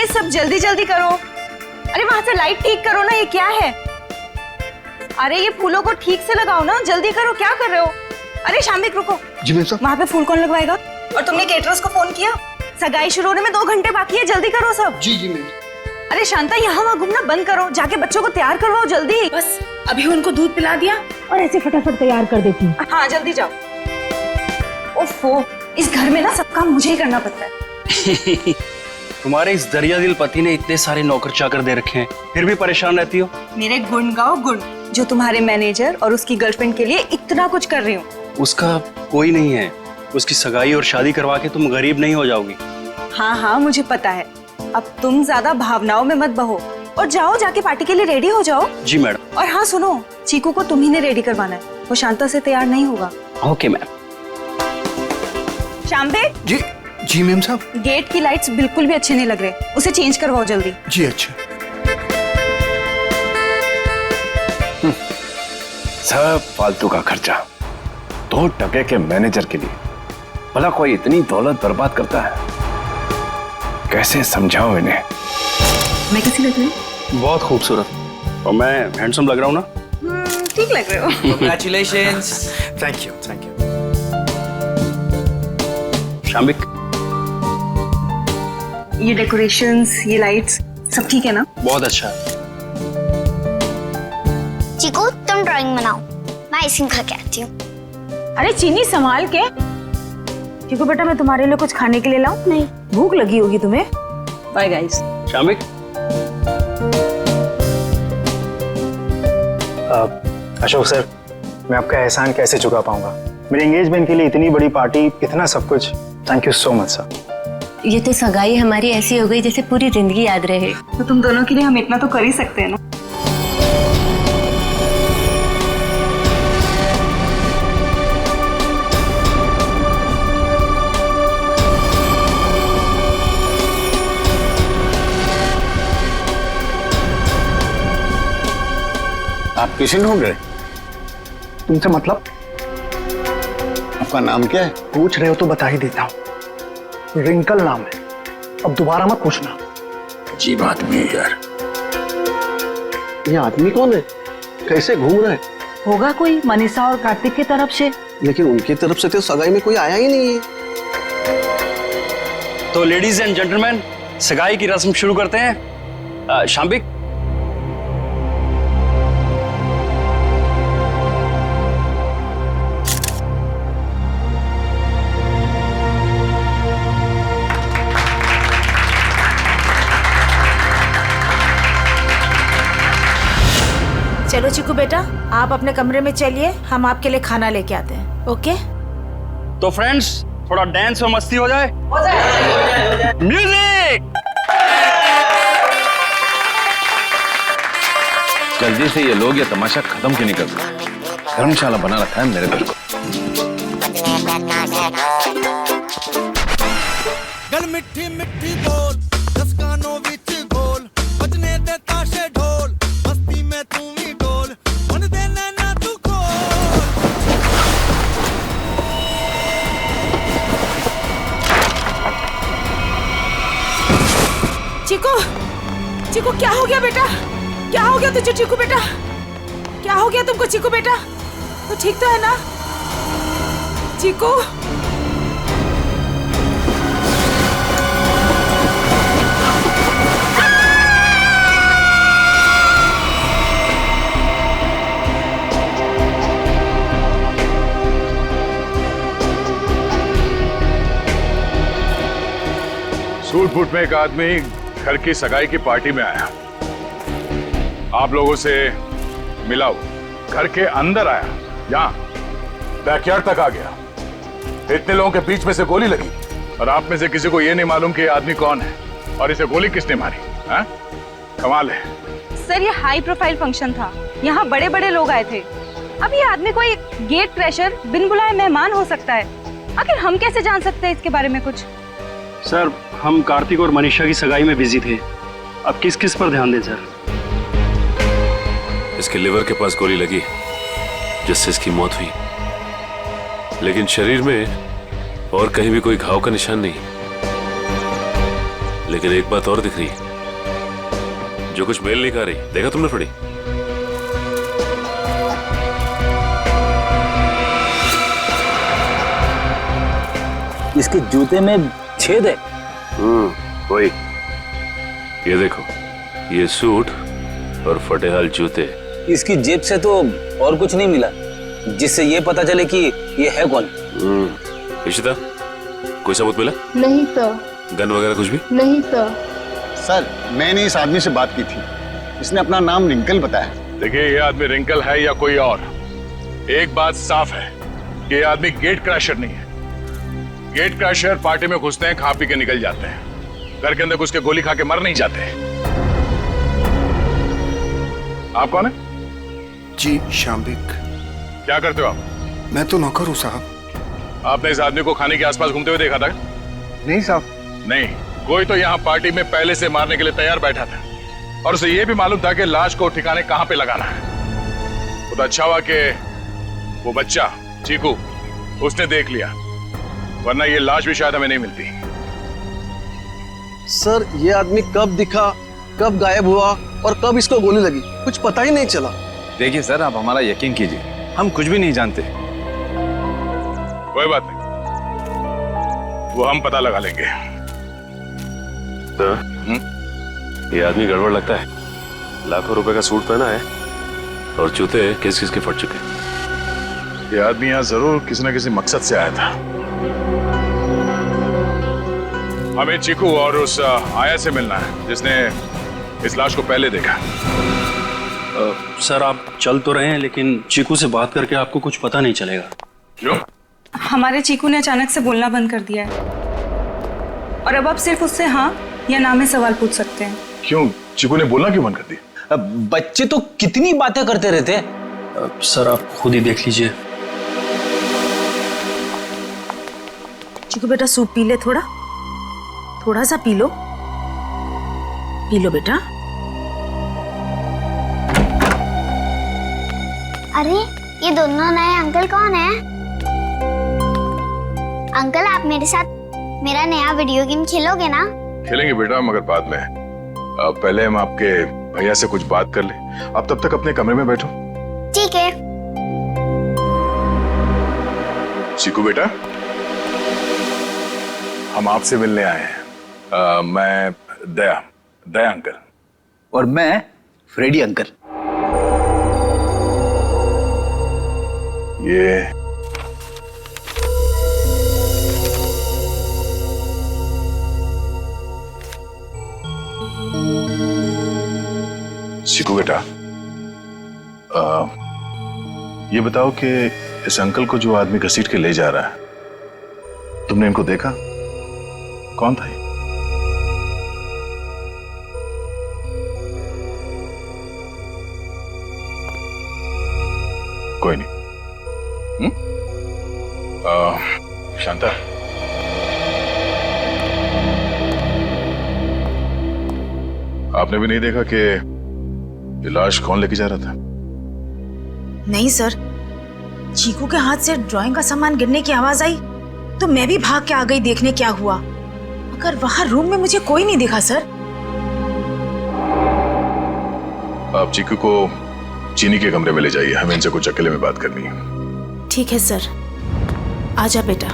सब जल्दी जल्दी करो। अरे वहां से लाइट ठीक करो ना, ये क्या है? अरे ये फूलों को ठीक से लगाओ ना, जल्दी करो, क्या कर रहे हो? अरे शाम्बिक रुको। जी मैम साहब। वहां पे फूल कौन लगवाएगा? और तुमने केटरर्स को फोन किया? सगाई शुरू होने में 2 घंटे बाकी है, जल्दी करो सब। जी मैम। अरे शांता, यहाँ वहाँ घूमना बंद करो, जाके बच्चों को तैयार करवाओ जल्दी। बस अभी उनको दूध पिला दिया और ऐसे फटाफट तैयार कर देती हूँ। हाँ जल्दी जाओ। ओफो, इस घर में ना सब काम मुझे ही करना पड़ता है। तुम्हारे इस दरिया दिल पति ने इतने सारे नौकर चाकर दे रखे हैं, फिर भी परेशान रहती हो। मेरे गुण गाओ गुण, जो तुम्हारे मैनेजर और उसकी गर्लफ्रेंड के लिए इतना कुछ कर रही हूँ। उसका कोई नहीं है, उसकी सगाई और शादी करवा के तुम गरीब नहीं हो जाओगी। हाँ हाँ मुझे पता है। अब तुम ज्यादा भावनाओं में मत बहो और जाओ, जाके पार्टी के लिए रेडी हो जाओ। जी मैडम। और हाँ सुनो, चीकू को तुम्ही ने रेडी करवाना है, वो शांता से तैयार नहीं होगा। Okay ma'am. शाम्बिक। जी जी मैम साहब। गेट की लाइट्स बिल्कुल भी अच्छे नहीं लग रहे, उसे चेंज करवाओ जल्दी। जी अच्छा। सब फालतू का खर्चा, 2 टके के मैनेजर के लिए। भला कोई इतनी दौलत बर्बाद करता है? कैसे समझाऊं इन्हें? मैं कैसी लग रही हूँ? बहुत खूबसूरत। और मैं हैंडसम लग रहा हूँ ना? ठीक लग रहे हो। Congratulations. Thank you thank you. Shambik, ये डेकोरेशंस, ये लाइट्स सब ठीक है ना? बहुत अच्छा। चीकू तुम ड्राइंग बनाओ, मैं आइसक्रीम खा के आती हूँ। अरे चीनी संभाल के। चीकू बेटा, मैं तुम्हारे लिए कुछ खाने के लिए लाऊं? नहीं। भूख लगी होगी तुम्हें। Bye guys. Shambik, Ashok sir, मैं आपका एहसान कैसे चुका पाऊंगा? मेरे एंगेजमेंट के लिए इतनी बड़ी पार्टी, इतना सब कुछ। Thank you so much sir. ये तो सगाई हमारी ऐसी हो गई जैसे पूरी जिंदगी याद रहे। तो तुम दोनों के लिए हम इतना तो कर ही सकते हैं ना। आप किसी ढूंढ रहे? तुमसे मतलब? आपका नाम क्या है? पूछ रहे हो तो बता ही देता हूँ। रिंकल नाम है, अब दोबारा मत पूछना। अजीब आदमी है यार। ये आदमी कौन है? कैसे घूम रहा है? होगा कोई मनीषा और कार्तिक की तरफ से। लेकिन उनकी तरफ से तो सगाई में कोई आया ही नहीं है। तो लेडीज एंड जेंटलमैन, सगाई की रस्म शुरू करते हैं। शाम्बिक, चलो चीकू बेटा, आप अपने कमरे में चलिए, हम आपके लिए खाना लेके आते हैं। ओके? तो फ्रेंड्स, थोड़ा डांस और मस्ती हो जाए। म्यूजिक। जल्दी से ये लोग ये तमाशा खत्म क्यों नहीं कर रहे? धर्मशाला बना रखा है मेरे घर को। गल मिठी मिठी बोल, दस कानों विच गोल, बजने दे ताशे ढोल, मस्ती में तू भी डोल, मन दे नैना तू खोल। चीकू, चीकू क्या हो गया बेटा? क्या हो गया तुझे चीकू बेटा? क्या हो गया तुमको चीकू बेटा? तो ठीक तो है ना चीकू? सूट बूट में एक आदमी घर की सगाई की पार्टी में आया, आप लोगों से मिला, वो घर के अंदर आया, यहाँ बैकयार्ड तक आ गया। इतने लोगों के बीच में से गोली लगी और आप में से किसी को यह नहीं मालूम कि ये आदमी कौन है और इसे गोली किसने मारी। हाँ? कमाल है सर, ये हाई प्रोफाइल फंक्शन था, यहाँ बड़े बड़े लोग आए थे। अब ये आदमी कोई गेट क्रैशर, बिन बुलाए मेहमान हो सकता है। आखिर हम कैसे जान सकते हैं इसके बारे में कुछ? सर, हम कार्तिक और मनीषा की सगाई में बिजी थे, अब किस किस पर ध्यान दें सर? इसके लिवर के पास गोली लगी जिससे इसकी मौत हुई, लेकिन शरीर में और कहीं भी कोई घाव का निशान नहीं। लेकिन एक बात और दिख रही है, जो कुछ मेल नहीं खा रही। देखा तुमने फड़ी? इसके जूते में छेद है। वही। ये देखो, ये सूट और फटेहाल जूते। इसकी जेब से तो और कुछ नहीं मिला जिससे ये पता चले कि ये है कौन। इशिता, कोई सबूत मिला? नहीं सर। गन वगैरह कुछ भी? नहीं सर। सर, मैंने इस आदमी से बात की थी, इसने अपना नाम रिंकल बताया। देखिए, ये आदमी रिंकल है या कोई और, एक बात साफ है कि ये आदमी गेट क्रैशर नहीं है। गेट क्रैशर पार्टी में घुसते हैं, खा पी के निकल जाते हैं, घर के अंदर घुस के गोली खा के मर नहीं जाते। आप कौन है? जी, शाम्बिक। क्या करते हो आप? मैं तो नौकर हूँ साहब। आपने इस आदमी को खाने के आसपास घूमते हुए देखा था? नहीं साहब। नहीं, कोई तो यहाँ पार्टी में पहले से मारने के लिए तैयार बैठा था और उसे यह भी मालूम था कि लाश को ठिकाने कहां पे लगाना है। तो अच्छा हुआ कि वो बच्चा चीकू उसने देख लिया, वरना ये लाश भी शायद हमें नहीं मिलती। सर, ये आदमी कब दिखा, कब गायब हुआ और कब इसको गोली लगी, कुछ पता ही नहीं चला। देखिए सर, आप हमारा यकीन कीजिए, हम कुछ भी नहीं जानते। कोई बात नहीं, वो हम पता लगा लेंगे। तो, ये आदमी गड़बड़ लगता है। लाखों रुपए का सूट पहना है और जूते किस किस के फट चुके। ये आदमी यहाँ जरूर किसी न किसी मकसद से आया था। हमें चीकू और उस आया से मिलना है जिसने इस लाश को पहले देखा। सर, आप चल तो रहे हैं, लेकिन चीकू से बात करके आपको कुछ पता नहीं चलेगा। क्यों? हमारे चीकू ने अचानक से बोलना बंद कर दिया है और अब आप सिर्फ उससे हाँ या ना में सवाल पूछ सकते हैं। क्यों? चीकू ने बोलना क्यों बंद कर दिया? बच्चे तो कितनी बातें करते रहते हैं। सर, आप खुद ही देख लीजिए। चिकू बेटा, सूप पी ले, थोड़ा सा पी लो बेटा। अरे, ये दोनों नए अंकल कौन है? अंकल, आप मेरे साथ मेरा नया वीडियो गेम खेलोगे ना? खेलेंगे बेटा, मगर बाद में। पहले हम आपके भैया से कुछ बात कर ले। आप तब तक अपने कमरे में बैठो। ठीक है। चीकू बेटा, हम आपसे मिलने आए हैं। मैं दया अंकल। और मैं फ्रेडी अंकल। ये चीकू बेटा, ये बताओ कि इस अंकल को जो आदमी घसीट के ले जा रहा है, तुमने इनको देखा? कौन था ये? कोई नहीं। शांता, आपने भी नहीं देखा कि ये लाश कौन लेके जा रहा था? नहीं सर, चीकू के हाथ से ड्राइंग का सामान गिरने की आवाज आई तो मैं भी भाग के आ गई देखने क्या हुआ, मगर वहां रूम में मुझे कोई नहीं दिखा सर। आप चीकू को चीनी के कमरे में ले जाइए, हमें इनसे कुछ अकेले में बात करनी है। ठीक है सर, आजा बेटा।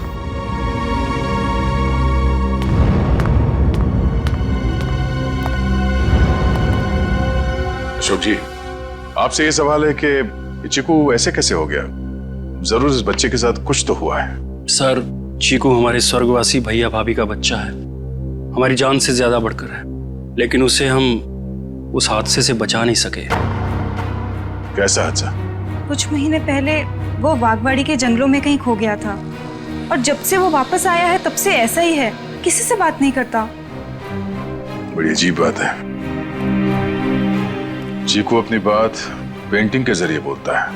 अशोक जी, आपसे ये सवाल है कि चीकू ऐसे कैसे हो गया? जरूर इस बच्चे के साथ कुछ तो हुआ है। सर, चीकू हमारे स्वर्गवासी भैया भाभी का बच्चा है, हमारी जान से ज्यादा बढ़कर है, लेकिन उसे हम उस हादसे से बचा नहीं सके। कैसा हादसा? कुछ महीने पहले वो वाघवाड़ी के जंगलों में कहीं खो गया था और जब से वो वापस आया है तब से ऐसा ही है, किसी से बात नहीं करता। बड़ी अजीब बात है। चीकू अपनी बात पेंटिंग के जरिए बोलता है।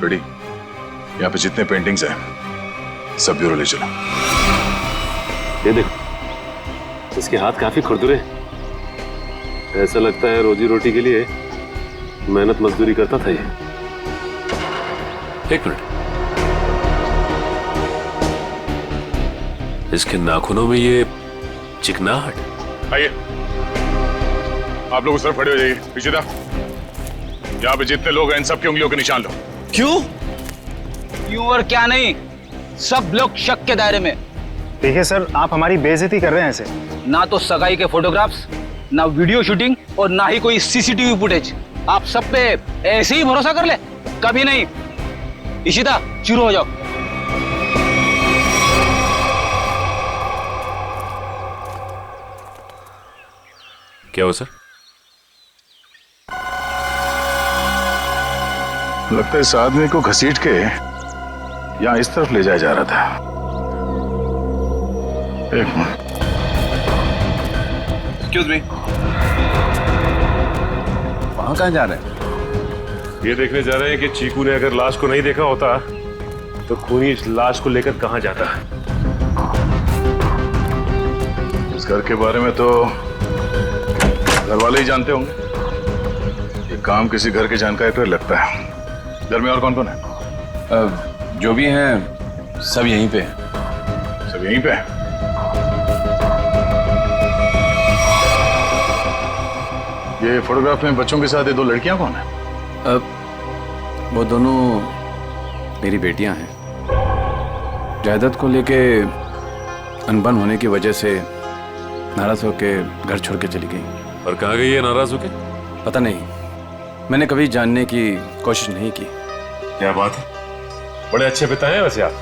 बेटी, यहाँ पे जितने पेंटिंग्स हैं सब ब्यूरो ले चलो। ये देखो, इसके हाथ काफी खुरदुरे हैं। ऐसा लगता है रोजी रोटी के लिए मेहनत मजदूरी करता था ये। एक मिनट, इसके नाखूनों में ये चिकनाहट। आइए, आप लोग उस तरफ खड़े हो जाइए। पीछे था, यहाँ पे जितने लोग हैं इन सबकी उंगलियों के निशान लो। क्यों? क्यों और क्या नहीं, सब लोग शक के दायरे में। देखिए सर, आप हमारी बेइज्जती कर रहे हैं ऐसे। ना तो सगाई के फोटोग्राफ्स, ना वीडियो शूटिंग और ना ही कोई सीसीटीवी फुटेज। आप सब पे ऐसे ही भरोसा कर ले? कभी नहीं। इशिता, शुरू हो जाओ। क्या हो सर? लगता है इस आदमी को घसीट के यहाँ इस तरफ ले जाया जा रहा था। एक मिनट। एक्सक्यूज मी, वहां कहाँ जा रहे हैं? ये देखने जा रहे हैं कि चीकू ने अगर लाश को नहीं देखा होता तो खूनी इस लाश को लेकर कहाँ जाता है। इस घर के बारे में तो घर वाले ही जानते होंगे। ये काम किसी घर के जानकारी पर लगता है। घर में और कौन कौन है? जो भी हैं सब यहीं पे हैं। सब यहीं पे हैं? ये फोटोग्राफ में बच्चों के साथ ये दो लड़कियां कौन है? वो दोनों मेरी बेटियां हैं। जायदाद को लेके अनबन होने की वजह से नाराज होके घर छोड़ के चली गई। और कहाँ गई है नाराज होके? पता नहीं, मैंने कभी जानने की कोशिश नहीं की। क्या बात है, बड़े अच्छे पिता हैं वैसे आप।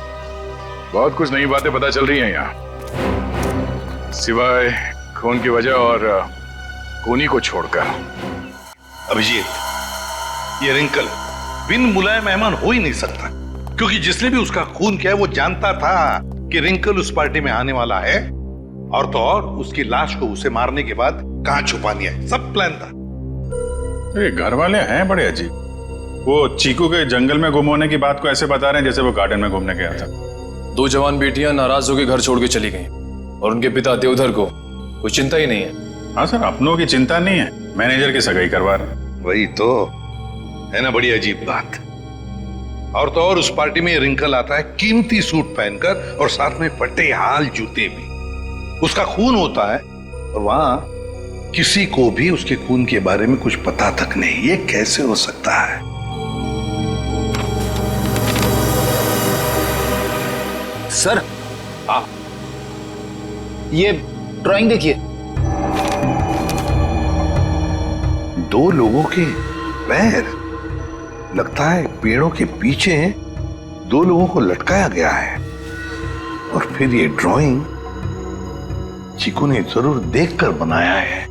बहुत कुछ नई बातें पता चल रही हैं यहाँ, सिवाय खून की वजह और खूनी को छोड़कर। अभिजीत, ये रिंकल बिन बुलाए मेहमान हो ही नहीं सकता, क्योंकि जिसने भी उसका खून किया है वो जानता था कि रिंकल उस पार्टी में आने वाला है, और तो और उसकी लाश को उसे मारने के बाद कहां छुपानी है, सब प्लान था। ये घर वाले हैं बड़े अजीब। वो चीकू के जंगल में गुम होने की बात को ऐसे बता रहे हैं जैसे वो गार्डन में घूमने गया था। दो जवान बेटियां नाराज होकर घर छोड़ के चली गईं और उनके पिता देवधर को कोई चिंता ही नहीं है। हाँ सर, अपनों की चिंता नहीं है, मैनेजर की सगाई करवा रहे। वही तो है ना, बड़ी अजीब बात। और तो और उस पार्टी में रिंकल आता है कीमती सूट पहनकर और साथ में फटे हाल जूते भी। उसका खून होता है और वहां किसी को भी उसके खून के बारे में कुछ पता तक नहीं। ये कैसे हो सकता है? सर, आप ये ड्राइंग देखिए। दो लोगों के पैर, लगता है पेड़ों के पीछे दो लोगों को लटकाया गया है। और फिर ये ड्राइंग चीकू ने जरूर देखकर बनाया है।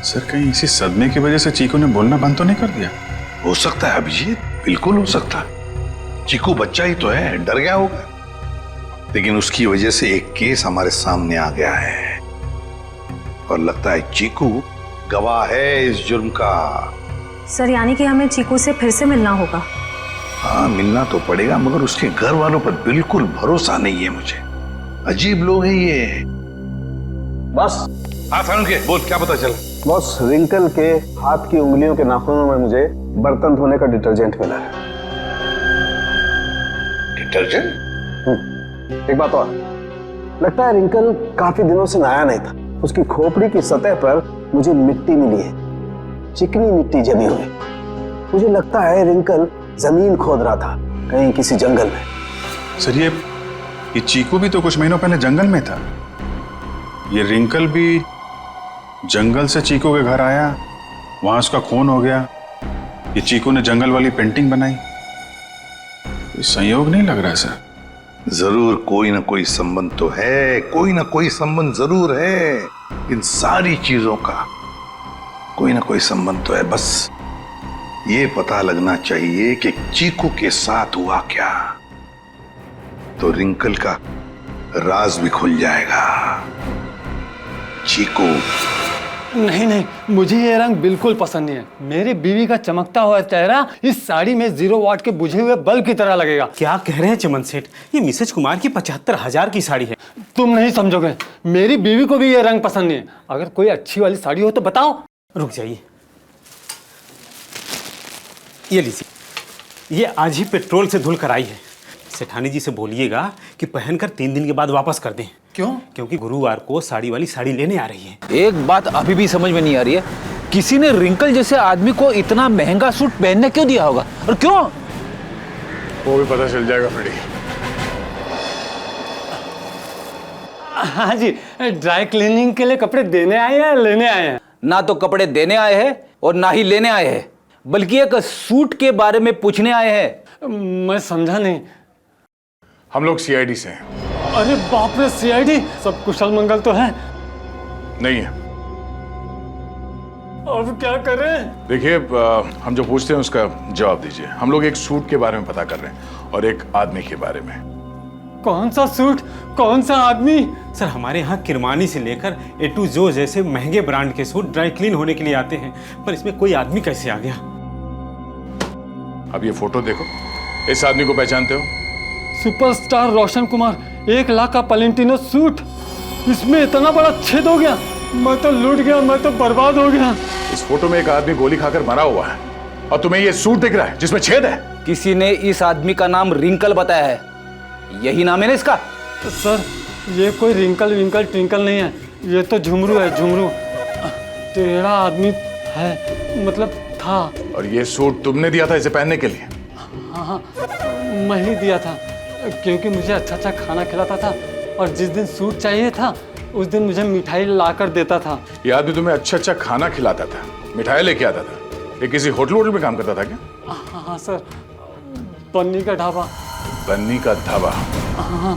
सर, कहीं इसी सदमे की वजह से चीकू ने बोलना बंद तो नहीं कर दिया? हो सकता है अभिजीत, बिल्कुल हो सकता है। चीकू बच्चा ही तो है, डर गया होगा। लेकिन उसकी वजह से एक केस हमारे सामने आ गया है और लगता है चीकू गवाह है इस जुर्म का। सर, यानी कि हमें चीकू से फिर से मिलना होगा? हाँ, मिलना तो पड़ेगा, मगर उसके घर वालों पर बिल्कुल भरोसा नहीं है मुझे। अजीब लोग हैं ये। बस। हाँ सारुण के बोल, क्या पता चला? बॉस, रिंकल के हाथ की उंगलियों के नाखूनों में मुझे बर्तन धोने का डिटर्जेंट मिला है। डिटर्जेंट? एक बात और, लगता है रिंकल काफी दिनों से नहाया नहीं था। उसकी खोपड़ी की सतह पर मुझे मिट्टी मिली है, चिकनी मिट्टी जमी हुई। मुझे लगता है रिंकल जमीन खोद रहा था कहीं किसी जंगल में। सर, ये चीकू भी तो कुछ महीनों पहले जंगल में था। ये रिंकल भी जंगल से चीकू के घर आया, वहां उसका खून हो गया। ये चीकू ने जंगल वाली पेंटिंग बनाई। ये संयोग नहीं लग रहा है सर। जरूर कोई ना कोई संबंध तो है, कोई ना कोई संबंध जरूर है। इन सारी चीजों का कोई ना कोई संबंध तो है। बस ये पता लगना चाहिए कि चीकू के साथ हुआ क्या, तो रिंकल का राज भी खुल जाएगा। चीकू, नहीं नहीं, मुझे ये रंग बिल्कुल पसंद नहीं है। मेरी बीवी का चमकता हुआ चेहरा इस साड़ी में 0 वाट के बुझे हुए बल्ब की तरह लगेगा। क्या कह रहे हैं चमन सेठ, ये मिसेज कुमार की 75,000 की साड़ी है। तुम नहीं समझोगे, मेरी बीवी को भी ये रंग पसंद नहीं है। अगर कोई अच्छी वाली साड़ी हो तो बताओ। रुक जाइए, ये लीजिए, ये आज ही पेट्रोल से धुल कर आई है। सेठानी जी से बोलिएगा कि पहनकर 3 दिन के बाद वापस कर दें। क्यों? क्योंकि गुरुवार को साड़ी वाली साड़ी लेने आ रही है। एक बात अभी भी समझ में नहीं आ रही है, किसी ने रिंकल जैसे आदमी को इतना महंगा सूट पहनने क्यों दिया होगा और क्यों? वो भी पता चल जाएगा फ्रेडी। हाँ जी, ड्राई क्लीनिंग के लिए कपड़े देने आए हैं या लेने आए हैं? ना तो कपड़े देने आए हैं और ना ही लेने आए हैं, बल्कि एक सूट के बारे में पूछने आए हैं। मैं समझा नहीं। हम लोग सीआईडी से हैं। अरे बाप रे, सीआईडी? सब कुशल मंगल तो है? नहीं है। अब क्या करें? देखिए, हम जो पूछते हैं उसका जवाब दीजिए। हम लोग एक सूट के बारे में पता कर रहे हैं और एक आदमी के बारे में। कौन सा सूट, कौन सा आदमी? सर, हमारे यहाँ किरमानी से लेकर ए टू जो जैसे महंगे ब्रांड के सूट ड्राई क्लीन होने के लिए आते हैं, पर इसमें कोई आदमी कैसे आ गया? अब ये फोटो देखो, इस आदमी को पहचानते हो? सुपरस्टार रोशन कुमार, 1 लाख का पलेंटिनो सूट, इसमें इतना बड़ा छेद हो गया। मैं तो लूट गया, मैं तो बर्बाद हो गया। इस फोटो में एक आदमी गोली खाकर मरा हुआ है और तुम्हें ये सूट दिख रहा है जिसमें छेद है। किसी ने इस आदमी का नाम रिंकल बताया है, यही नाम है ना इसका? सर, ये कोई रिंकल विंकल ट्विंकल नहीं है, ये तो झुमरू है, झुमरू। टेढ़ा आदमी है, मतलब था। और ये सूट तुमने दिया था इसे पहनने के लिए? हाँ, मैं ही दिया था, क्योंकि मुझे अच्छा अच्छा खाना खिलाता था और जिस दिन सूट चाहिए था उस दिन मुझे मिठाई लाकर देता था। ये आदमी तुम्हें अच्छा अच्छा खाना खिलाता था, मिठाई लेके आता था। ये किसी होटल में काम करता था क्या? हाँ सर, पन्नी का ढाबा। बन्नी का ढाबा? हाँ,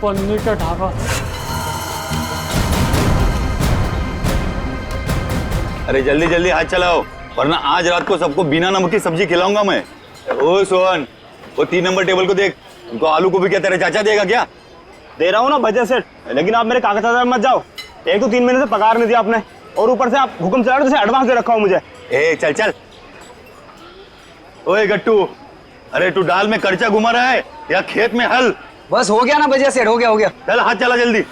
पन्नी का ढाबा। अरे जल्दी जल्दी हाथ चलाओ, वरना आज रात को सबको बिना नमक की सब्जी खिलाऊंगा मैं। ओ सोहन, वो 3 नंबर टेबल को देख, उनको आलू को भी क्या तेरे चाचा देगा क्या? दे रहा हूँ ना भैया सेठ, लेकिन आप मेरे कागजात मत जाओ। एक तो 3 महीने से पगार नहीं दिया आपने, और ऊपर से आप हुक्म चला रहे हो, एडवांस दे रखा हो मुझे। ए चल चल। ओए गट्टू, अरे तू डाल में कर्चा घुमा रहा है या खेत में हल? बस हो गया ना भैया सेठ, हो गया हो गया। चल हाथ चला जल्दी।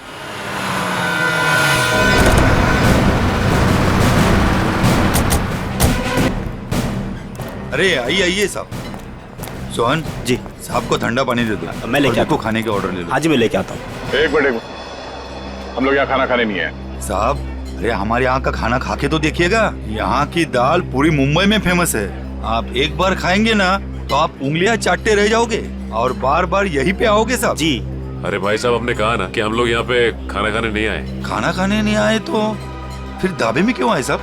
अरे आइए आइए साहब। सोहन जी, साहब को ठंडा पानी दे दो। मैं लेके आता हूं। खाने के ऑर्डर ले लो। हाँ जी, मैं लेके आता हूँ। एक मिनट, हम लोग यहाँ खाना खाने नहीं है साहब। अरे हमारे यहाँ का खाना खा के तो देखिएगा, यहाँ की दाल पूरी मुंबई में फेमस है। आप एक बार खाएंगे ना तो आप उंगलियां चाटते रह जाओगे और बार बार यही पे आओगे साहब जी। अरे भाई साहब, हमने कहा ना कि हम लोग यहाँ पे खाना खाने नहीं आए। खाना खाने नहीं आए तो फिर ढाबे में क्यों आए साहब?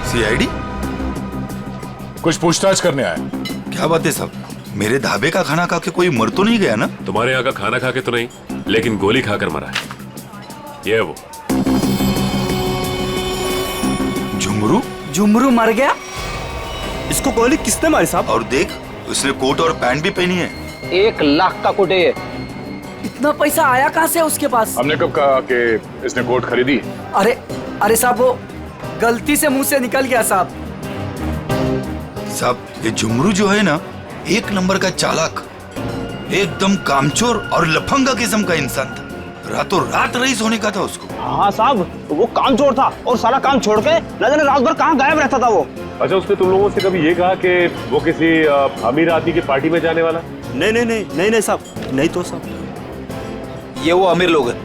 सीआईडी? कुछ पूछताछ करने आए। क्या बात है साहब, मेरे ढाबे का खाना खा के कोई मर तो नहीं गया ना? तुम्हारे यहाँ का खाना खा के तो नहीं, लेकिन गोली खाकर मरा है। ये वो झुमरू। झुमरू मर गया? इसको गोली किसने मारी साहब? और देख, उसने कोट और पैंट भी पहनी है। 1 लाख का कोट है ये। इतना पैसा आया कहाँ से उसके पास? हमने कब कहा कि इसने कोट खरीदी? अरे साहब, वो गलती से मुंह से निकल गया साहब। साहब, ये झुमरू जो है ना, 1 नंबर का चालाक, एकदम कामचोर और लफंगा किस्म का इंसान था। रातों रात रईस होने का था उसको। हाँ साहब, वो कामचोर था और सारा काम छोड़ के न जाने रात भर कहाँ गायब रहता था वो। अच्छा, उसने तुम लोगों से कभी ये कहा कि वो किसी अमीर आदमी की पार्टी में जाने वाला? नहीं साहब, नहीं तो साहब, ये वो अमीर लोग हैं।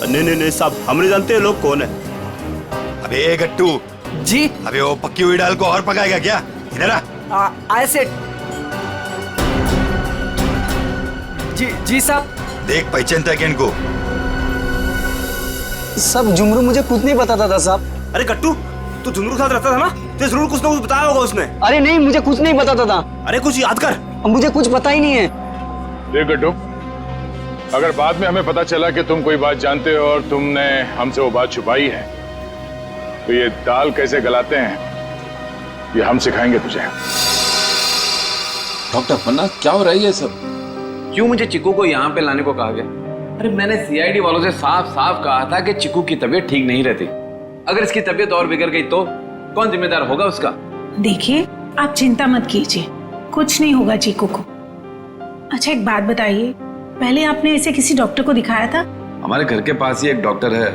नहीं साहब, हम नहीं जानते ये लोग कौन है। अबे गट्टू जी। अबे वो पक्की हुई दाल को और पकाएगा क्या? इधर आ। आए सेठ जी साहब। देख, पहचानता है इनको? सब झुमरू मुझे कुछ नहीं बताता था साहब। अरे कट्टू, तू झुमरू के साथ रहता था ना, तो जरूर कुछ ना कुछ बताया होगा उसने। अरे नहीं, मुझे कुछ नहीं बताता था। अरे कुछ याद कर। मुझे कुछ पता ही नहीं है। देख गट्टू, अगर बाद में हमें पता चला कि तुम कोई बात जानते हो और तुमने हमसे वो बात छुपाई है, तो ये दाल कैसे गलाते हैं ये हम सिखाएंगे तुझे। डॉक्टर पन्ना, क्या हो रहा है ये सब? क्यों मुझे चिकू को यहाँ पे लाने को कहा गया? अरे मैंने सीआईडी वालों से साफ साफ कहा था कि चिकू की तबीयत ठीक नहीं रहती। अगर इसकी तबीयत और बिगड़ गई तो कौन जिम्मेदार होगा उसका? देखिए, आप चिंता मत कीजिए, कुछ नहीं होगा चीकू को। अच्छा, एक बात बताइए, पहले आपने इसे किसी डॉक्टर को दिखाया था? हमारे घर के पास ही एक डॉक्टर है,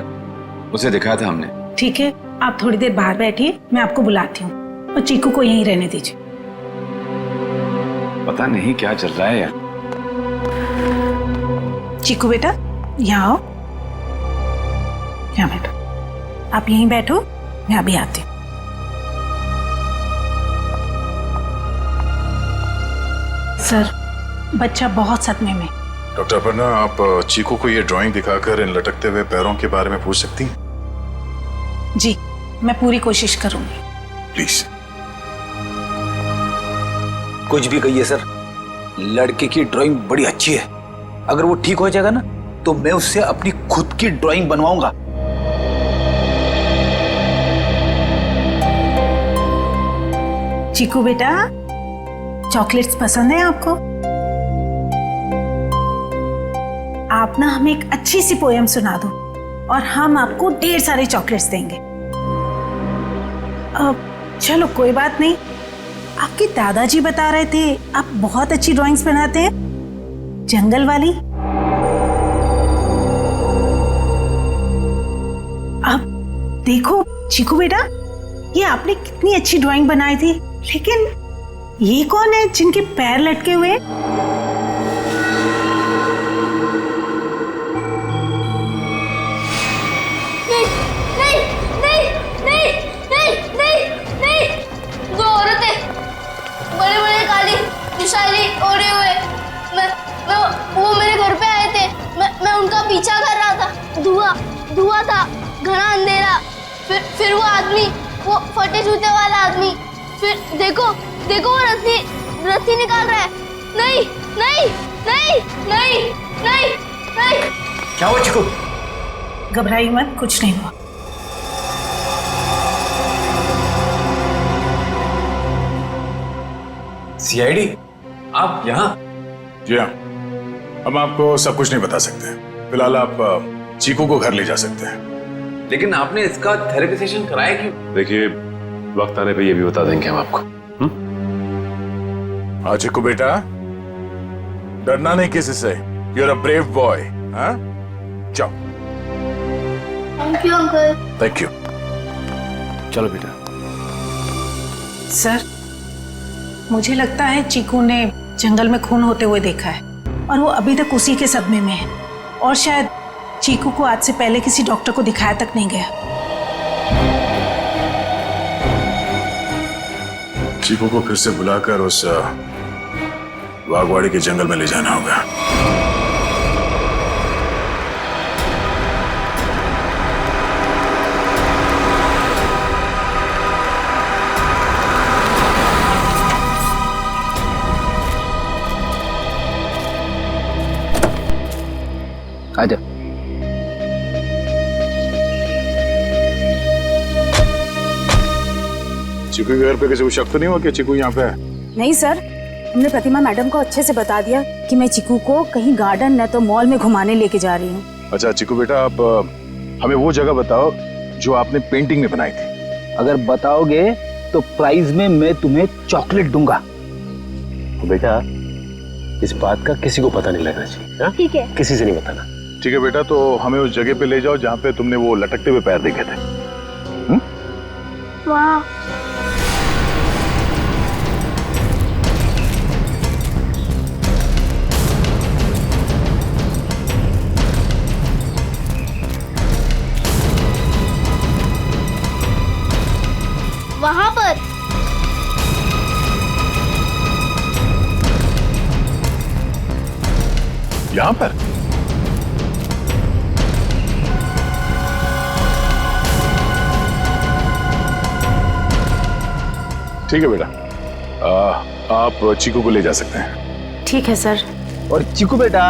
उसे दिखाया था हमने। ठीक है, आप थोड़ी देर बाहर बैठिए, मैं आपको बुलाती हूँ। और चीकू को यहीं रहने दीजिए। पता नहीं क्या चल रहा है यार। चीकू बेटा, यहाँ आओ। यहाँ बैठो, आप यहीं बैठो, मैं अभी आती हूँ। सर, बच्चा बहुत सदमे में। डॉक्टर अपर्णा, आप चीकू को ये ड्राइंग दिखाकर इन लटकते हुए पैरों के बारे में पूछ सकती हैं? जी, मैं पूरी कोशिश करूंगी। प्लीज। कुछ भी कहिए सर, लड़के की ड्राइंग बड़ी अच्छी है। अगर वो ठीक हो जाएगा ना तो मैं उससे अपनी खुद की ड्राइंग बनवाऊंगा। चीकू बेटा, चॉकलेट्स पसंद है आपको? आप ना हमें एक अच्छी सी पोएम सुना दो और हम आपको ढेर सारे चॉकलेट्स देंगे। चलो कोई बात नहीं, आपके दादाजी बता रहे थे आप बहुत अच्छी ड्राइंग्स बनाते हैं, जंगल वाली। अब देखो चीकू बेटा, ये आपने कितनी अच्छी ड्राइंग बनाई थी, लेकिन ये कौन है जिनके पैर लटके हुए? नहीं नहीं नहीं नहीं नहीं नहीं नहीं, दो औरतें बड़े बड़े काली विशाली ओढ़े हुए, वो मेरे घर पे आए थे। मैं उनका पीछा कर रहा था। धुआं था, घना अंधेरा। फिर वो आदमी, वो फटे जूते वाला आदमी, फिर देखो वो रस्सी निकाल रहा है। नहीं नहीं नहीं नहीं नहीं नहीं। क्या हुआ चिकू? घबराइए मत, कुछ नहीं हुआ। सीआईडी, आप यहाँ? जी हाँ, हम आपको सब कुछ नहीं बता सकते। फिलहाल आप चीकू को घर ले जा सकते हैं। लेकिन आपने इसका थेरेपी सेशन कराया क्यों? देखिए, वक्त आने पे ये भी बता देंगे हम आपको। हाँ चिकू बेटा, डरना नहीं किसी से। You are a brave boy. हाँ, जाओ। Thank you uncle. Thank you. चलो बेटा। सर, मुझे लगता है चीकू ने जंगल में खून होते हुए देखा है और वो अभी तक उसी के सदमे में है, और शायद चीकू को आज से पहले किसी डॉक्टर को दिखाया तक नहीं गया। चीकू को फिर से बुलाकर उस बागवाड़ी के जंगल में ले जाना होगा। आजा। चीकू के घर पे किसी को शक तो नहीं हुआ कि चीकू यहाँ पे है? नहीं सर, हमने प्रतिमा मैडम को अच्छे से बता दिया कि मैं चीकू को कहीं गार्डन न तो मॉल में घुमाने लेके जा रही हूँ। अच्छा चीकू बेटा, आप हमें वो जगह बताओ जो आपने पेंटिंग में बनाई थी। अगर बताओगे तो प्राइज में मैं तुम्हें चॉकलेट दूंगा। तो बेटा, इस बात का किसी को पता नहीं लगना चाहिए। ठीक है, किसी से नहीं बताना। ठीक है बेटा, तो हमें उस जगह पे ले जाओ जहाँ पे तुमने वो लटकते हुए पैर देखे थे। वाह, वहां पर यहाँ पर? ठीक है बेटा, आप चीकू को ले जा सकते हैं। ठीक है सर। और चीकू बेटा,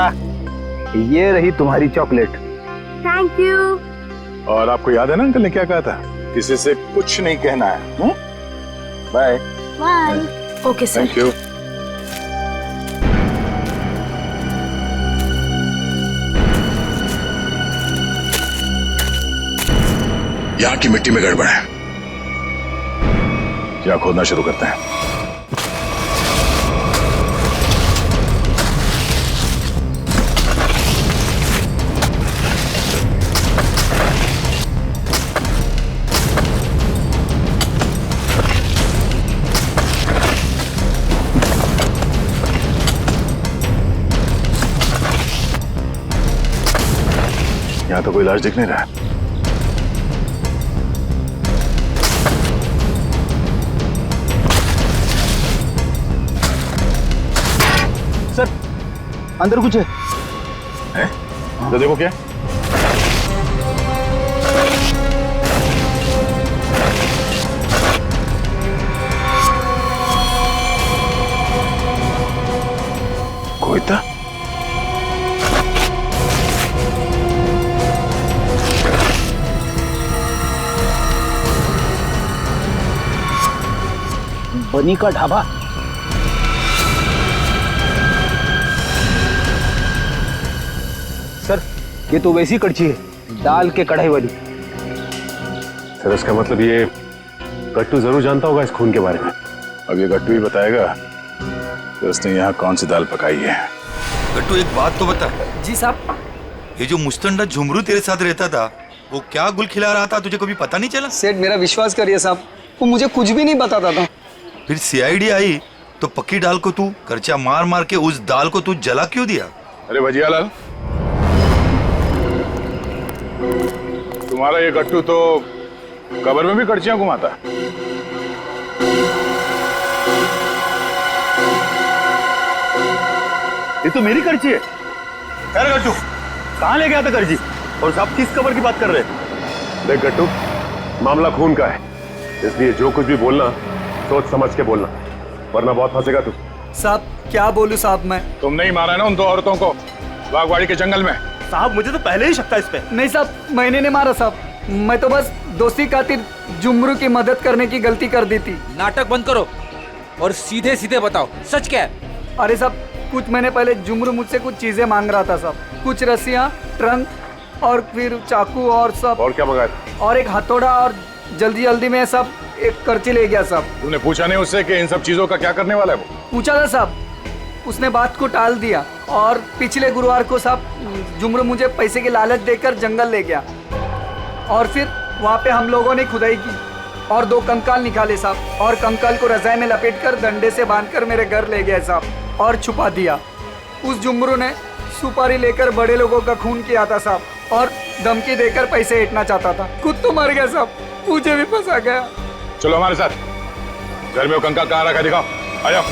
ये रही तुम्हारी चॉकलेट। Thank you. और आपको याद है ना अंकल ने क्या कहा था? किसी से कुछ नहीं कहना है। Bye. Bye. Okay sir. Thank you. यहाँ की मिट्टी में गड़बड़ है, यहाँ खोदना शुरू करते हैं। तो कोई लाश दिख नहीं रहा है। सर अंदर कुछ है? तो देखो क्या। कोई था? बनी का ढाबा। सर ये तो वैसी कड़छी है, दाल के कढ़ाई वाली। सर इसका मतलब ये गट्टू जरूर जानता होगा इस खून के बारे में। अब ये गट्टू ही बताएगा कि उसने यहाँ कौन सी दाल पकाई है। गट्टू एक बात तो बता। जी साहब। ये जो मुस्तंडा झुमरू तेरे साथ रहता था, वो क्या गुल खिला रहा था, तुझे कभी पता नहीं चला? सेठ मेरा विश्वास करिए साहब, वो मुझे कुछ भी नहीं बताता था। फिर सीआईडी आई तो पक्की दाल को तू करचा मार मार के उस दाल को तू जला क्यों दिया? अरे भजियालाल, तुम्हारा ये गट्टू तो कब्र में भी कड़छियां घुमाता है। ये तो मेरी कड़छी है। अरे गट्टू कहाँ ले गया था कड़छी? और साहब किस कब्र की बात कर रहे हैं? देख गट्टू, मामला खून का है, इसलिए जो कुछ भी बोलना सोच समझ के बोलना, वरना बहुत फंसेगा तू। साहब क्या बोलूं साहब मैं? तुमने ही मारा है ना उन दो औरतों को बागवाड़ी के जंगल में। साहब मुझे तो पहले ही शक था इस पे। नहीं साहब, मैंने नहीं मारा साहब, मैं तो बस दोस्ती खातिर जुमरू की मदद करने की गलती कर दी थी। नाटक बंद करो और सीधे सीधे बताओ सच क्या है? अरे साहब कुछ महीने पहले जुमरू मुझसे कुछ चीजें मांग रहा था साहब, कुछ रस्सियाँ, ट्रंक और फिर चाकू और सब। और क्या मंगाया था? और एक हथौड़ा और जल्दी जल्दी में सब एक करची ले गया साहब। तूने पूछा नहीं उससे कि इन सब चीजों का क्या करने वाला है वो? पूछा था साहब, उसने बात को टाल दिया और पिछले गुरुवार को साहब जुमरू मुझे पैसे की लालच देकर जंगल ले गया और फिर वहाँ पे हम लोगों ने खुदाई की और 2 कंकाल निकाले साहब, और कंकाल को रजाई में लपेटकर डंडे से बांधकर मेरे घर ले गया साहब और छुपा दिया। उस जुमरू ने सुपारी लेकर बड़े लोगों का खून किया था साहब और धमकी देकर पैसे ऐंठना चाहता था। खुद तो मर गया साहब, मुझे भी फंसा गया। चलो हमारे साथ, घर में वो कंकाल कहाँ रखा दिखाओ, आ जाओ।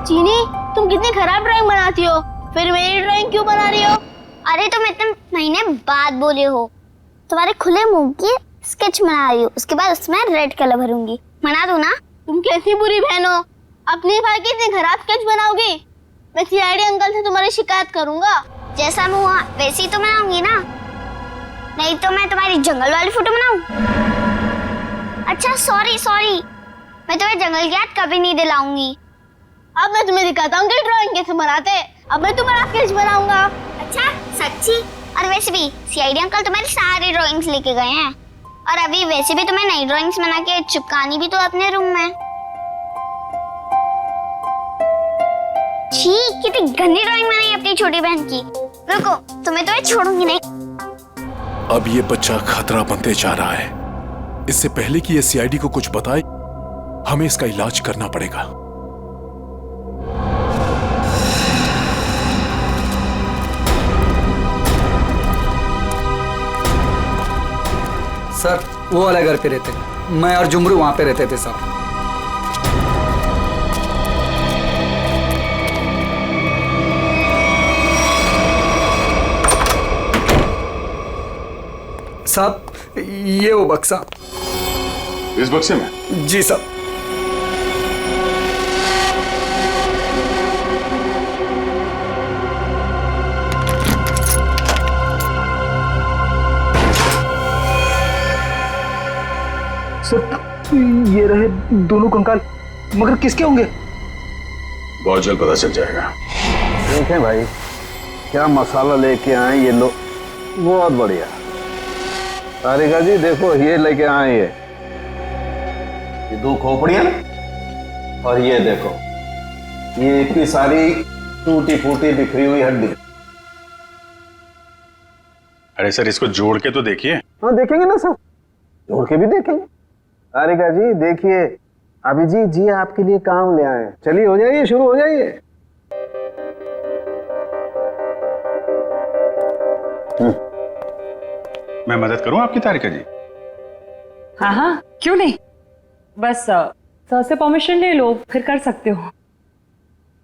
चीनी तुम कितनी खराब ड्राइंग बनाती हो, फिर मेरी ड्राइंग क्यों बना रही हो? अरे तुम इतने महीने बाद बोले हो, तुम्हारे खुले मुंह की स्केच बना रही हूँ, उसके बाद उसमें रेड कलर भरूंगी। बना दूं ना? तुम कैसी बुरी बहन हो, अपने भाई की इतनी खराब स्केच बनाओगी? मैं सीआईडी अंकल से तुम्हारी शिकायत करूंगा। जैसा मैं हुआ वैसी तो बनाऊंगी ना, नहीं तो मैं तुम्हारी जंगल वाली फोटो बनाऊं? अच्छा सॉरी, मैं तुम्हें जंगल की याद कभी नहीं दिलाऊंगी। अब मैं तुम्हें दिखाता हूँ कि ड्राइंग कैसे बनाते हैं। अब मैं तुम्हारा स्केच बनाऊंगा। अच्छा सच्ची? और वैसे भी सीआईडी अंकल तुम्हारी सारी ड्राइंग्स लेके गए हैं, और अभी वैसे भी तुम्हें नई ड्राइंग्स बना के चिपकानी भी तो अपने रूम में। छी, कितनी गंदी ड्राइंग बनाई अपनी छोटी बहन की। रुको, तुम्हें तो मैं छोड़ूंगी नहीं। अब ये बच्चा खतरा बनते जा रहा है। इससे पहले कि ये सीआईडी को कुछ बताए, हमें इसका इलाज करना पड़ेगा। सर वो वाला घर पे रहते, मैं और जुमरू वहाँ पे रहते थे साहब। साहब ये वो बक्सा। इस बक्से में? जी साहब। सर ये रहे दोनों कंकाल, मगर किसके होंगे? बहुत जल्द पता चल जाएगा। देखें भाई क्या मसाला लेके आए ये लोग, बहुत बढ़िया। तारिका जी देखो ये लेके आए ये 2 खोपड़ियां, और ये देखो ये इतनी सारी टूटी फूटी बिखरी हुई हड्डी। अरे सर इसको जोड़ के तो देखिए। हाँ देखेंगे ना सर, जोड़ के भी देखेंगे। तारिका जी देखिए अभिजीत जी आपके लिए काम ले आए। चलिए हो जाइए, शुरू हो जाइए। मैं मदद करूं आपकी तारिका जी? हाँ हाँ, क्यों नहीं, बस सर से परमिशन ले लो, फिर कर सकते हो।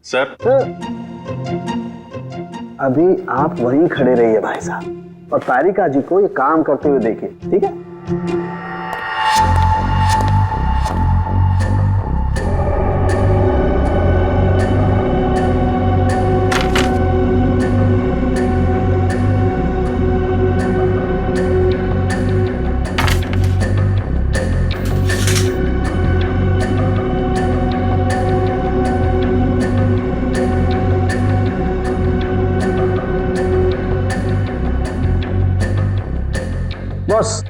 सर अभी आप वहीं खड़े रहिए भाई साहब, और तारिका जी को ये काम करते हुए देखिए, ठीक है? बस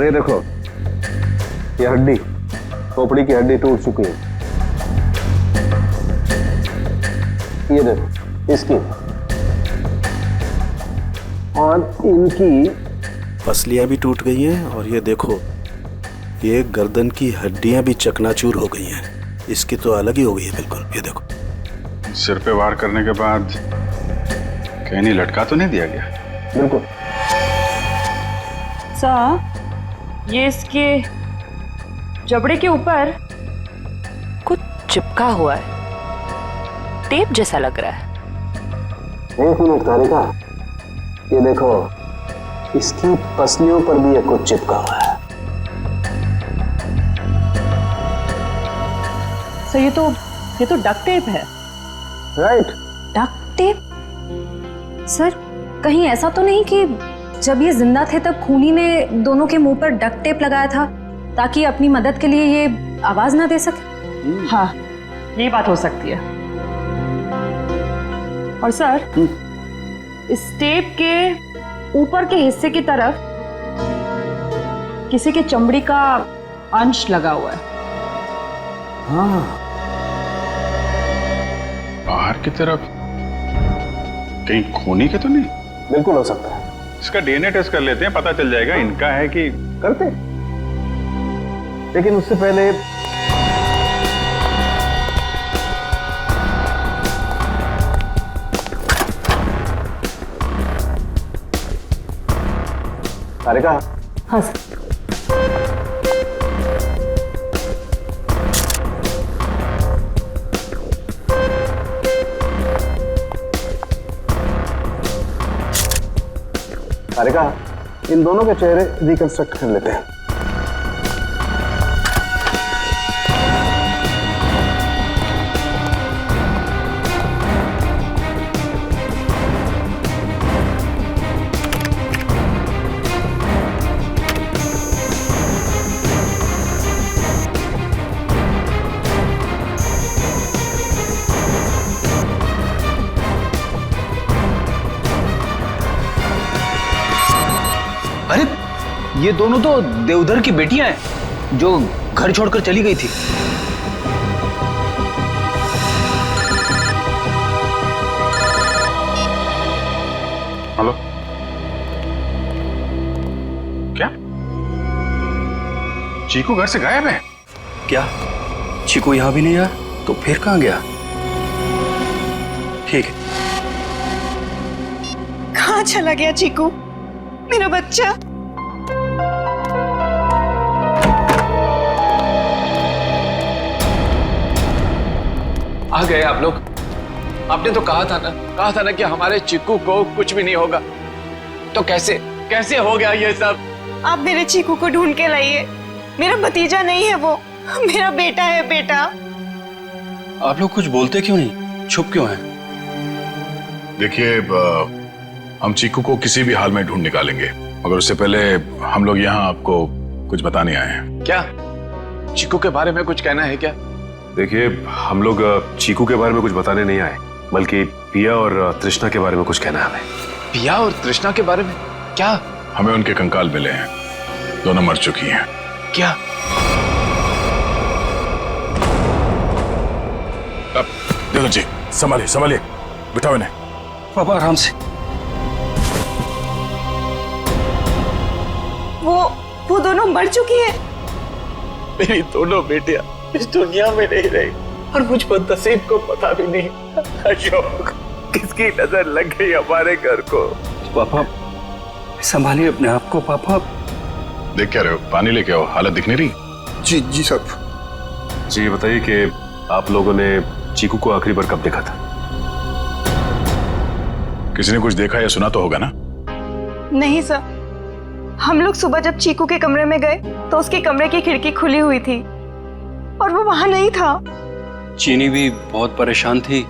ये देखो, ये हड्डी, खोपड़ी की हड्डी टूट चुकी है। ये देखो इसकी और इनकी पसलियां भी टूट गई हैं, और ये देखो ये गर्दन की हड्डियां भी चकनाचूर हो गई हैं। इसकी तो अलग ही हो गई है बिल्कुल। ये देखो सिर पे वार करने के बाद कहीं नहीं लटका तो नहीं दिया गया? बिल्कुल। सर ये इसके जबड़े के ऊपर कुछ चिपका हुआ है, टेप जैसा लग रहा है। एक मिनट तारिका, ये देखो इसकी पसलियों पर भी ये कुछ चिपका हुआ है। सर ये तो डक्ट टेप है। राइट। Duct tape? सर कहीं ऐसा तो नहीं कि जब ये जिंदा थे तब खूनी ने दोनों के मुंह पर डक्ट टेप लगाया था ताकि अपनी मदद के लिए ये आवाज ना दे सके? हाँ, ये बात हो सकती है। और सर इस टेप के ऊपर के हिस्से की तरफ किसी के चमड़ी का अंश लगा हुआ है। हाँ, बाहर की तरफ कहीं खूनी के तो नहीं? बिल्कुल हो सकता है। इसका डीएनए टेस्ट कर लेते हैं, पता चल जाएगा इनका है कि। करते, लेकिन उससे पहले तारिका। हाँ सर। तारिका, इन दोनों के चेहरे रिकंस्ट्रक्ट कर लेते हैं। अरे ये दोनों तो देवधर की बेटियां हैं जो घर छोड़कर चली गई थी। हेलो, क्या चीकू घर से गायब है? क्या चीकू यहाँ भी नहीं आया? तो फिर कहाँ गया? ठीक है। कहाँ चला गया चीकू, मेरा बच्चा? आ गए आप लोग। आपने तो कहा था ना कि हमारे चिक्कू को कुछ भी नहीं होगा। तो कैसे हो गया ये सब? आप मेरे चीकू को ढूंढ के लाइए। मेरा भतीजा नहीं है वो, मेरा बेटा है, बेटा। आप लोग कुछ बोलते क्यों नहीं, चुप क्यों हैं? देखिए, हम चीकू को किसी भी हाल में ढूंढ निकालेंगे, मगर उससे पहले हम लोग यहाँ आपको कुछ बताने आए हैं। क्या चीकू के बारे में कुछ कहना है क्या? देखिए, हम लोग चीकू के बारे में कुछ बताने नहीं आए, बल्कि पिया और तृष्णा के बारे में कुछ कहना है हमें। पिया और तृष्णा के बारे में क्या? हमें उनके कंकाल मिले हैं, दोनों मर चुकी हैं। क्या? अब देखो जी, संभालिए, बिठाओ इन्हें। पापा आराम से। वो दोनों मर चुकी है। मेरी दोनों बेटियां इस दुनिया में नहीं रही और मुझ पर नसीब को पता भी नहीं अशोक किसकी नजर लग गई हमारे घर को। पापा संभालिए अपने आप को। पापा देख क्या रहे हो? पानी लेके आओ, हालत दिख नहीं रही। जी जी साहब। जी ये बताइए कि आप लोगों ने चीकू को आखिरी बार कब देखा था? किसी ने कुछ देखा या सुना तो होगा ना? नहीं सर, हम लोग सुबह जब चीकू के कमरे में गए तो उसके कमरे की खिड़की खुली हुई थी और वो वहां नहीं था। चीनी भी बहुत परेशान थी,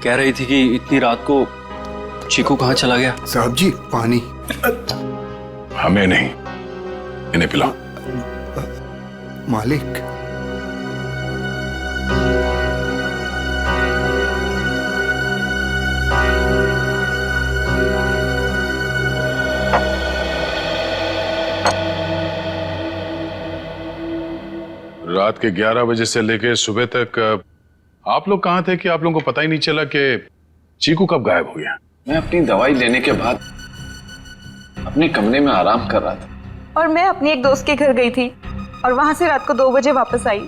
कह रही थी कि इतनी रात को चीकू कहाँ चला गया। साहब जी पानी। हमें नहीं, इन्हें पिलाओ। मालिक रात के 11 बजे से लेकर सुबह तक आप लोग कहाँ थे कि आप लोगों को पता ही नहीं चला कि चीकू कब गायब हो गया? मैं अपनी दवाई लेने के बाद अपने कमरे में आराम कर रहा था और मैं अपनी एक दोस्त के घर गई थी और वहां से रात को 2 बजे वापस आई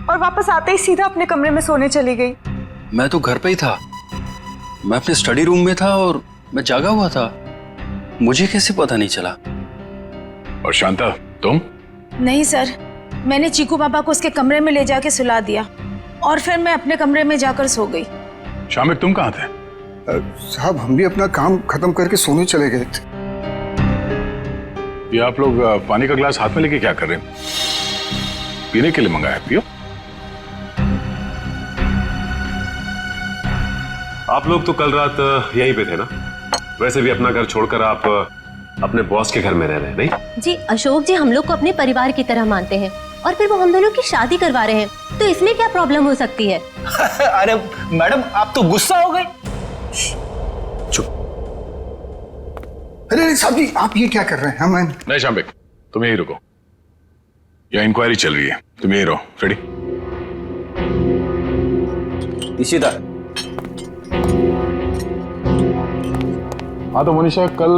और वापस आते ही सीधा अपने कमरे में सोने चली गई। मैं तो घर पे ही था, मैं अपने स्टडी रूम में था और मैं जागा हुआ था, मुझे कैसे पता नहीं चला। और शांता तुम? नहीं सर, मैंने चीकू पापा को उसके कमरे में ले जाके सुला दिया और फिर मैं अपने कमरे में जाकर सो गई। शामिक तुम कहाँ थे? साहब हम भी अपना काम खत्म करके सोने चले गए थे। ये आप लोग पानी का ग्लास हाथ में लेके क्या कर रहे हैं? पीने के लिए मंगाया, पियो। आप लोग तो कल रात यहीं पे थे ना? वैसे भी अपना घर छोड़कर आप अपने बॉस के घर में रह रहे हैं, नहीं? जी अशोक जी हम लोग को अपने परिवार की तरह मानते हैं और फिर वो हम दोनों की शादी करवा रहे हैं, तो इसमें क्या प्रॉब्लम हो सकती है? अरे मैडम आप तो गुस्सा हो गए। अरे नहीं साहब जी आप ये क्या कर रहे हैं? नहीं शामिक तुम यही रुको, यह इंक्वायरी चल रही है, तुम यही रहो। फ्रेडी इशिता। हाँ तो मनीषा कल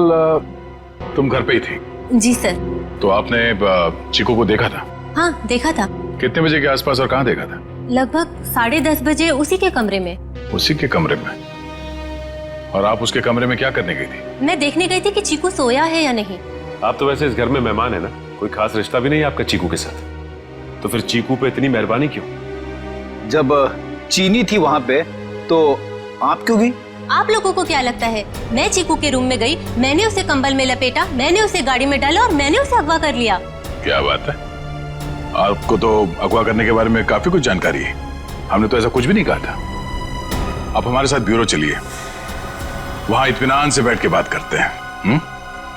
तुम घर पे ही थी? जी सर। तो आपने चीकू को देखा था? हाँ देखा था। कितने बजे के आसपास और कहाँ देखा था? लगभग 10:30 बजे उसी के कमरे में। उसी के कमरे में? और आप उसके कमरे में क्या करने गई थी? मैं देखने गई थी कि चीकू सोया है या नहीं। आप तो वैसे इस घर में मेहमान है ना, कोई खास रिश्ता भी नहीं आपका चीकू के साथ, तो फिर चीकू पे इतनी मेहरबानी क्यों? जब चीनी थी वहां पे तो आप क्यों गई? आप लोगों को क्या लगता है मैं चीकू के रूम में गई, मैंने उसे कंबल में लपेटा, मैंने उसे गाड़ी में डाला और मैंने उसे अगवा कर लिया? क्या बात है, आपको तो अगवा करने के बारे में काफी कुछ जानकारी है। हमने तो ऐसा कुछ भी नहीं कहा था। आप हमारे साथ ब्यूरो चलिए, वहां इत्मीनान से बैठ के बात करते हैं।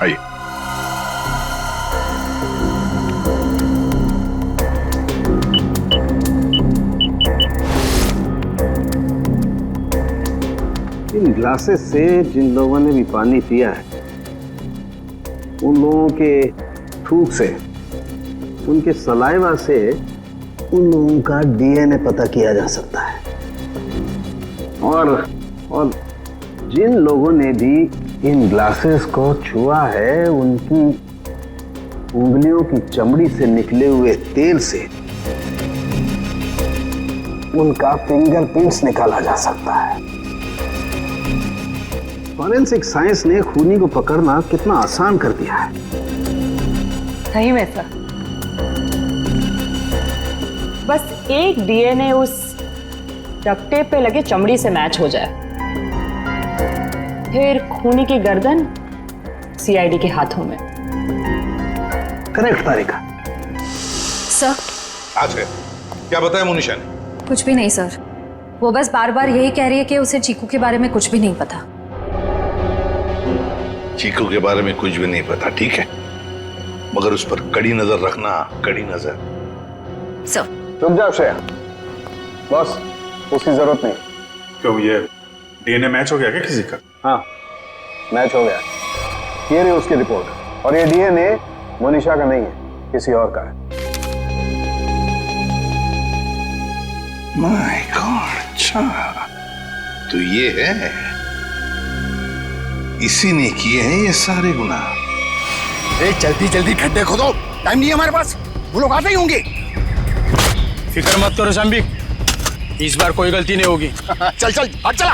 आइए। इन ग्लासेस से जिन लोगों ने भी पानी पिया है उन लोगों के थूक से, उनके सलाइवा से उन लोगों का डीएनए पता किया जा सकता है। और जिन लोगों ने भी इन ग्लासेस को छुआ है उनकी उंगलियों की चमड़ी से निकले हुए तेल से उनका फिंगरप्रिंट्स निकाला जा सकता है। फॉरेंसिक साइंस ने खूनी को पकड़ना कितना आसान कर दिया है। सही में सर, बस एक डीएनए उस डक्ट टेप पे लगे चमड़ी से मैच हो जाए, फिर खूनी की गर्दन सीआईडी के हाथों में। करेक्ट तारिका। सर आज है क्या बताया मोनिशा ने? कुछ भी नहीं सर, वो बस बार बार यही कह रही है कि उसे चीकू के बारे में कुछ भी नहीं पता। चीकू के बारे में कुछ भी नहीं पता, ठीक है, मगर उस पर कड़ी नजर रखना, कड़ी नजर। सर रुक जाओ श्रेया, बॉस उसकी जरूरत नहीं। क्यों, ये डीएनए मैच हो गया क्या किसी का? हाँ मैच हो गया, ये रही उसकी रिपोर्ट, और ये डीएनए मोनिशा का नहीं है, किसी और का है। माय गॉड, अच्छा तो ये है, इसी ने किए हैं ये सारे गुनाह। जल्दी जल्दी खड्डे खोदो, टाइम नहीं है हमारे पास, वो लोग आते ही होंगे। फिक्र मत करो शाम्बिक, इस बार कोई गलती नहीं होगी। चल चल हट चला।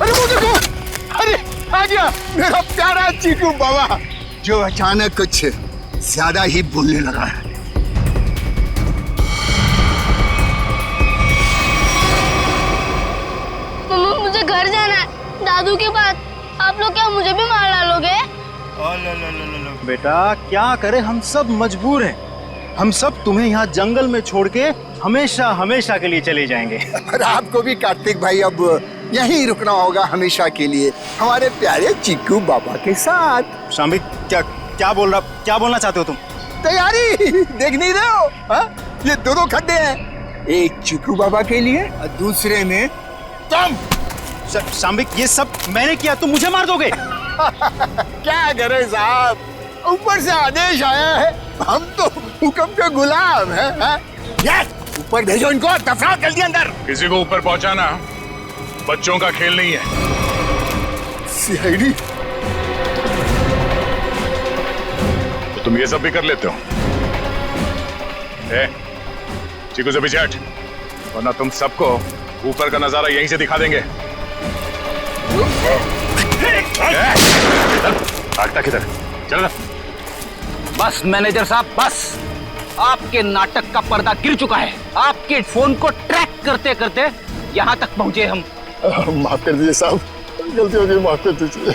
अरे वो देखो, अरे आ गया मेरा प्यारा चीकू बाबा, जो अचानक कुछ ज्यादा ही बोलने लगा है। मम्मा मुझे घर जाना है, दादू के पास। आप लोग क्या मुझे भी मार डालोगे? बेटा क्या करे, हम सब मजबूर हैं। हम सब तुम्हें यहाँ जंगल में छोड़ के हमेशा हमेशा के लिए चले जाएंगे। और आपको भी कार्तिक भाई अब यहीं रुकना होगा हमेशा के लिए, हमारे प्यारे चिक्कू बाबा के साथ। शाम्बिक क्या बोलना चाहते हो तुम? तैयारी देख नहीं रहे हो? हा? ये दो खड्डे हैं, एक चिक्कू बाबा के लिए और दूसरे में तुम। शाम्बिक ये सब मैंने किया, तुम मुझे मार दोगे? क्या करे साहब, ऊपर से आदेश आया है, हम तो हुक्म के गुलाम हैं। यस, ऊपर भेजो इनको, दफनाओ जल्दी अंदर। किसी को ऊपर पहुंचाना बच्चों का खेल नहीं है। सीआईडी तो तुम ये सब भी कर लेते हो? चीकू से पीछे हट, वरना तुम सबको ऊपर का नजारा यहीं से दिखा देंगे। भागता किधर? चल ना। बस मैनेजर साहब, बस आपके नाटक का पर्दा गिर चुका है। आपके फोन को ट्रैक करते करते यहाँ तक पहुंचे हम। माफ कर दीजिए साहब, गलती हो गई, माफ कर दीजिए।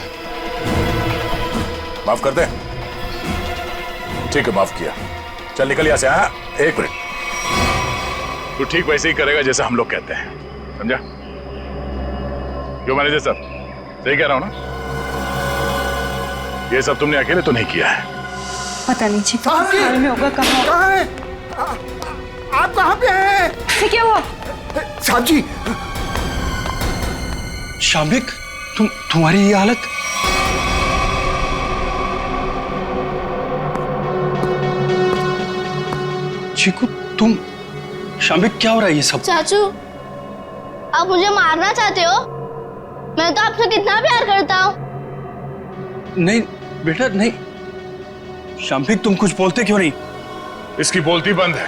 माफ कर दे? ठीक है, माफ किया। चल निकल यहाँ से। हाँ, एक मिनट, तू ठीक वैसे ही करेगा जैसा हम लोग कहते हैं, समझा? क्यों मैनेजर साहब, सही कह रहा हूं ना? ये सब तुमने अकेले तो नहीं किया है। पता नहीं जी, घर में होगा। कहाँ है? आप कहाँ पे हैं? क्या हुआ? साहब जी। शाम्बिक, तुम्हारी ये हालत? चीकू, तुम? शाम्बिक क्या हो रहा है ये सब? चाचू, आप मुझे मारना चाहते हो? मैं तो आपसे कितना प्यार करता हूँ। नहीं बेटा नहीं। शाम्बिक तुम कुछ बोलते क्यों नहीं? इसकी बोलती बंद है,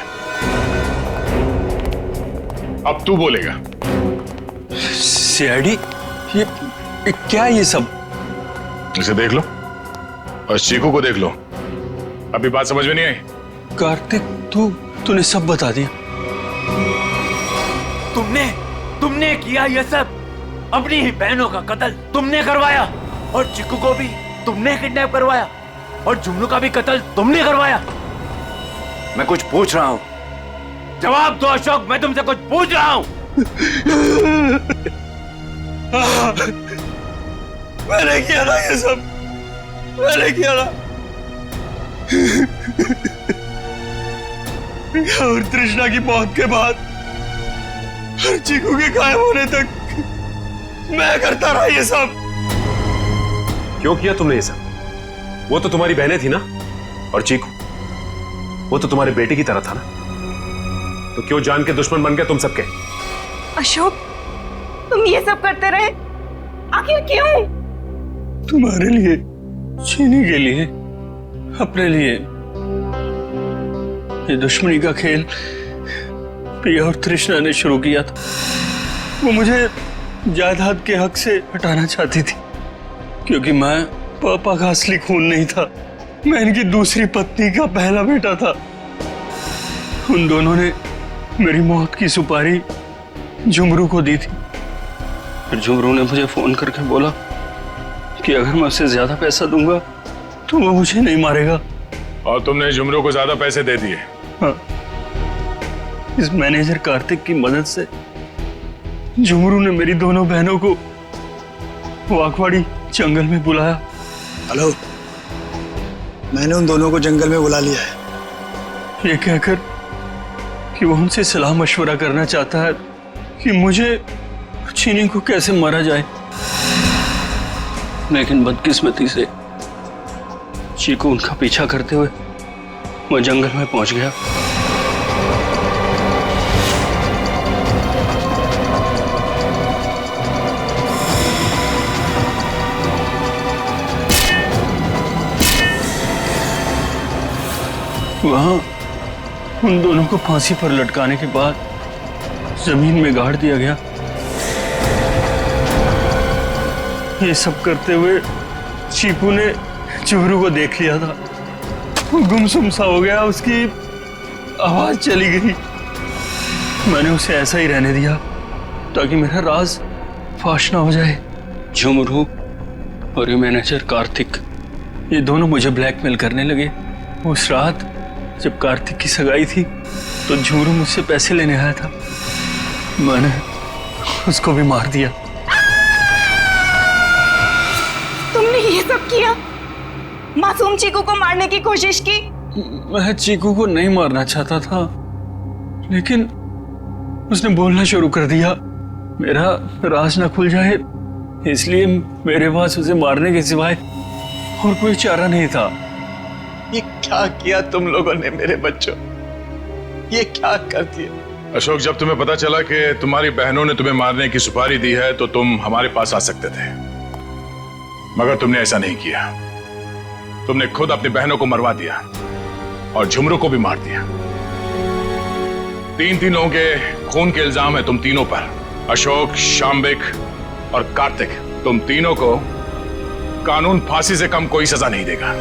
अब तू बोलेगा। सीआईडी, ये क्या है ये सब? इसे देख लो और चीकू को देख लो। अभी बात समझ में नहीं आई? कार्तिक, तूने सब बता दिया। तुमने किया ये सब, अपनी ही बहनों का कत्ल तुमने करवाया, और चिक्कू को भी तुमने किडनैप करवाया, और जुमनू का भी कत्ल तुमने करवाया। मैं कुछ पूछ रहा हूँ, जवाब दो अशोक, मैं तुमसे कुछ पूछ रहा हूँ। मैंने किया ना ये सब, मैंने किया ना। और तृष्णा की मौत के बाद और चीकू के गायब होने तक मैं करता रहा ये सब। क्यों किया तुमने ये सब? वो तो तुम्हारी बहनें थी ना, और चीकू वो तो तुम्हारे बेटे की तरह था ना, तो क्यों जान के दुश्मन बन गए तुम सबके? अशोक, तुम ये सब करते रहे, आखिर क्यों? तुम्हारे लिए, चीनी के लिए, अपने लिए। ये दुश्मनी का खेल प्रिया और तृष्णा ने शुरू किया था। वो मुझे जायदाद के हक से हटाना चाहती थी, क्योंकि मैं पापा का असली खून नहीं था, मैं इनकी दूसरी पत्नी का पहला बेटा था। उन दोनों ने मेरी मौत की सुपारी झुमरू को दी थी। फिर झुमरू ने मुझे फोन करके बोला कि अगर मैं उसे ज्यादा पैसा दूंगा तो वो मुझे नहीं मारेगा। और तुमने झुमरू को ज्यादा पैसे दे दिए? हाँ, इस मैनेजर कार्तिक की मदद से झुमरू ने मेरी दोनों बहनों को वाकवाड़ी जंगल में बुलाया। हेलो, मैंने उन दोनों को जंगल में बुला लिया है, ये कहकर कि वो उनसे सलाह मशवरा करना चाहता है कि मुझे चीनी को कैसे मारा जाए। लेकिन बदकिस्मती से चीकू उनका पीछा करते हुए वो जंगल में पहुंच गया। वहां उन दोनों को फांसी पर लटकाने के बाद जमीन में गाड़ दिया गया। ये सब करते हुए चीकू ने जुमरू को देख लिया था। वो गुमसुम सा हो गया, उसकी आवाज चली गई। मैंने उसे ऐसा ही रहने दिया ताकि मेरा राज फाश ना हो जाए। झुमरू और ये मैनेजर कार्तिक, ये दोनों मुझे ब्लैकमेल करने लगे। उस रात जब कार्तिक की सगाई थी तो झुमरू मुझसे पैसे लेने आया था। मैंने उसको भी मार दिया। तुमने ये सब किया? मासूम चीकू को मारने की कोशिश की? मैं चीकू को नहीं मारना चाहता था, लेकिन उसने बोलना शुरू कर दिया। मेरा राज ना खुल जाए, इसलिए मेरे पास उसे मारने के सिवाय और कोई चारा नहीं था। ये क्या किया तुम लोगों ने मेरे बच्चों? ये क्या कर दिया? अशोक, जब तुम्हें पता चला कि तुम्हारी बहनों ने तुम्हें मारने की सुपारी दी है तो तुम हमारे पास आ सकते थे, मगर तुमने ऐसा नहीं किया। तुमने खुद अपनी बहनों को मरवा दिया और झुमरू को भी मार दिया। तीन लोगों के खून के इल्जाम है तुम तीनों पर। अशोक, शाम्बिक और कार्तिक, तुम तीनों को कानून फांसी से कम कोई सजा नहीं देगा।